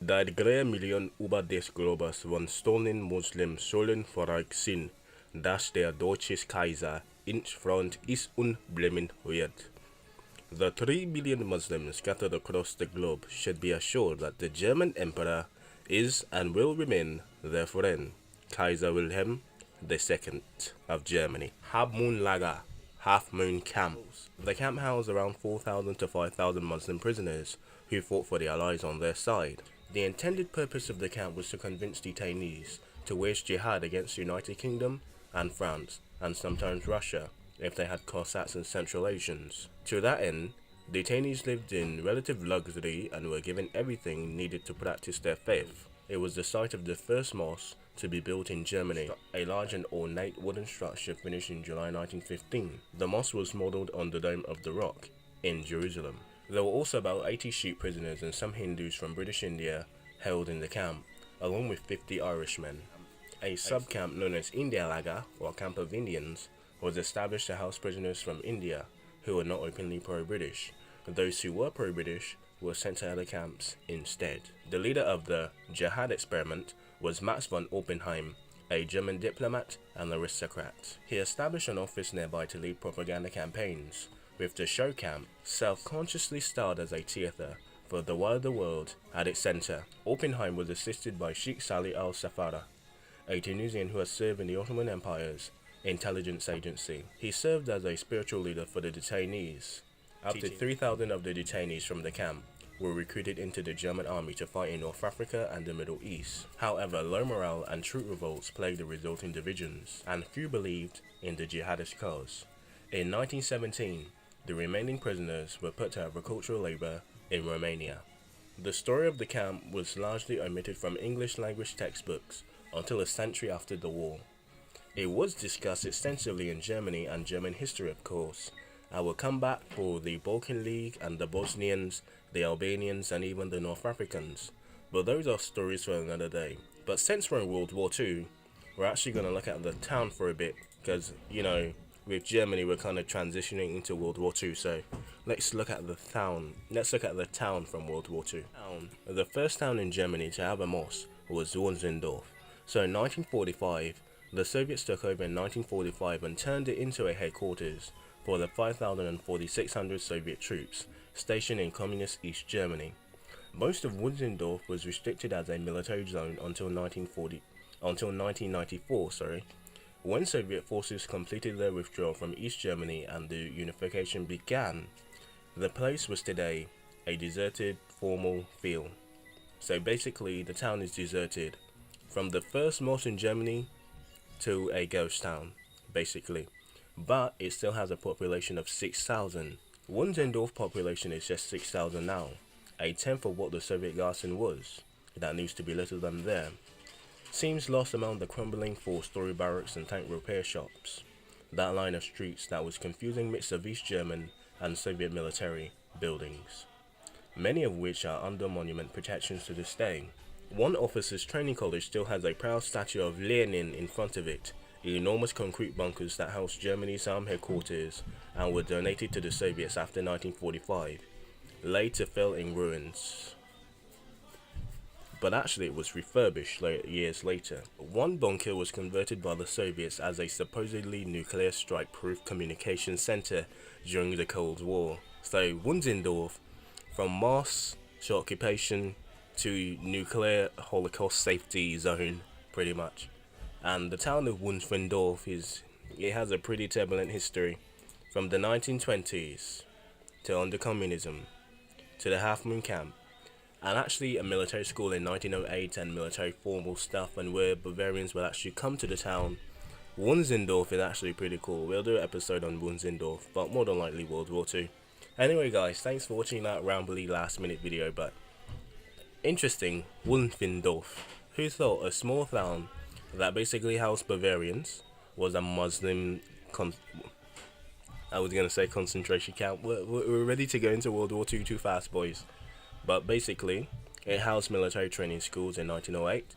Die 3 Millionen über des Globes von stolen Muslimen sollen verreisen, dass der deutsche Kaiser in Front ist und bleiben wird. The 3 billion Muslims scattered across the globe should be assured that the German Emperor is and will remain their friend, Kaiser Wilhelm II of Germany. Half Moon Lager, Half Moon Camp. The camp housed around 4,000 to 5,000 Muslim prisoners who fought for the Allies on their side. The intended purpose of the camp was to convince detainees to wage jihad against the United Kingdom and France, and sometimes Russia, if they had Cossacks and Central Asians. To that end, detainees lived in relative luxury and were given everything needed to practice their faith. It was the site of the first mosque to be built in Germany, a large and ornate wooden structure finished in July 1915. The mosque was modelled on the Dome of the Rock in Jerusalem. There were also about 80 Sikh prisoners and some Hindus from British India held in the camp, along with 50 Irishmen. A sub-camp known as India Lager, or Camp of Indians, was established to house prisoners from India who were not openly pro-British. Those who were pro-British were sent to other camps instead. The leader of the jihad experiment was Max von Oppenheim, a German diplomat and aristocrat. He established an office nearby to lead propaganda campaigns, with the show camp self-consciously styled as a theatre for the wider world at its centre. Oppenheim was assisted by Sheikh Salih al-Safara, a Tunisian who had served in the Ottoman Empire's intelligence agency. He served as a spiritual leader for the detainees. Up to 3,000 of the detainees from the camp were recruited into the German army to fight in North Africa and the Middle East. However, low morale and troop revolts plagued the resulting divisions, and few believed in the jihadist cause. In 1917, the remaining prisoners were put to agricultural labour in Romania. The story of the camp was largely omitted from English language textbooks until a century after the war. It was discussed extensively in Germany and German history, of course. I will come back for the Balkan League and the Bosnians, the Albanians, and even the North Africans. But those are stories for another day. But since we're in World War II, we're actually going to look at the town for a bit, because, you know, with Germany we're kind of transitioning into World War II, so let's look at the town. Let's look at the town from World War II. The first town in Germany to have a mosque was Wunzendorf. So in 1945, the Soviets took over in 1945 and turned it into a headquarters for the 5,000 and 4,600 Soviet troops stationed in communist East Germany. Most of Wunzendorf was restricted as a military zone until 1994, when Soviet forces completed their withdrawal from East Germany and the unification began. The place was today a deserted formal field. So basically the town is deserted, from the first mosque in Germany to a ghost town, basically. But it still has a population of 6,000. Wunzendorf population is just 6,000 now, a tenth of what the Soviet garrison was. That needs to be little than there. Seems lost among the crumbling 4-story barracks and tank repair shops. That line of streets that was confusing mix of East German and Soviet military buildings, many of which are under monument protections to this day. One officers' training college still has a proud statue of Lenin in front of it. Enormous concrete bunkers that housed Germany's armed headquarters and were donated to the Soviets after 1945, later fell in ruins. But actually it was refurbished years later. One bunker was converted by the Soviets as a supposedly nuclear strike-proof communication center during the Cold War. So Wunzendorf, from mass to occupation to nuclear Holocaust safety zone, pretty much. And the town of Wunzendorf has a pretty turbulent history, from the 1920s to under communism to the Half Moon Camp, and actually a military school in 1908 and military formal stuff, and where Bavarians will actually come to the town. Wunzendorf is actually pretty cool. We'll do an episode on Wunzendorf, but more than likely World War II. Anyway guys, thanks for watching that rambly last minute video, but interesting. Wunzendorf. Who thought a small town that basically housed Bavarians was a Muslim concentration camp. We're ready to go into World War II too fast, boys. But basically, it housed military training schools in 1908,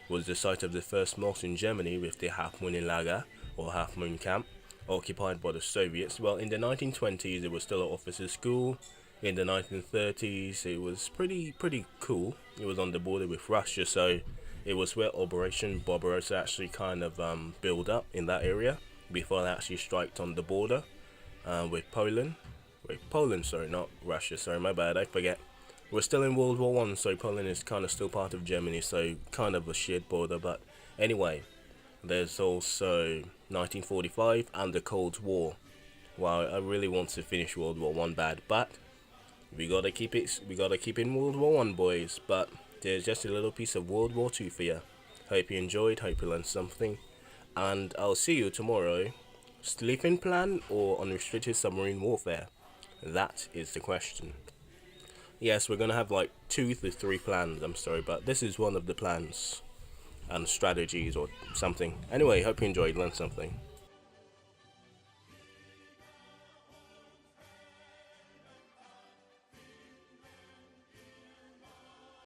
was the site of the first mosque in Germany with the Half Moon Lager, or Half Moon Camp, occupied by the Soviets. Well, in the 1920s it was still an officers' school. in the 1930s. It was pretty cool. It was on the border with Russia, so it was where Operation Barbarossa actually kind of built up in that area before they actually striked on the border with Poland. Wait, Poland, sorry, not Russia. Sorry, my bad. I forget. We're still in World War One, so Poland is kind of still part of Germany, so kind of a shared border. But anyway, there's also 1945 and the Cold War. Wow, I really want to finish World War One bad, but we gotta keep it. We gotta keep in World War One, boys. But there's just a little piece of World War Two for you. Hope you enjoyed. Hope you learned something, and I'll see you tomorrow. Sleeping plan or unrestricted submarine warfare? That is the question. Yes, we're gonna have like 2 to 3 plans. I'm sorry, but this is one of the plans and strategies or something. Anyway, hope you enjoyed. Learned something.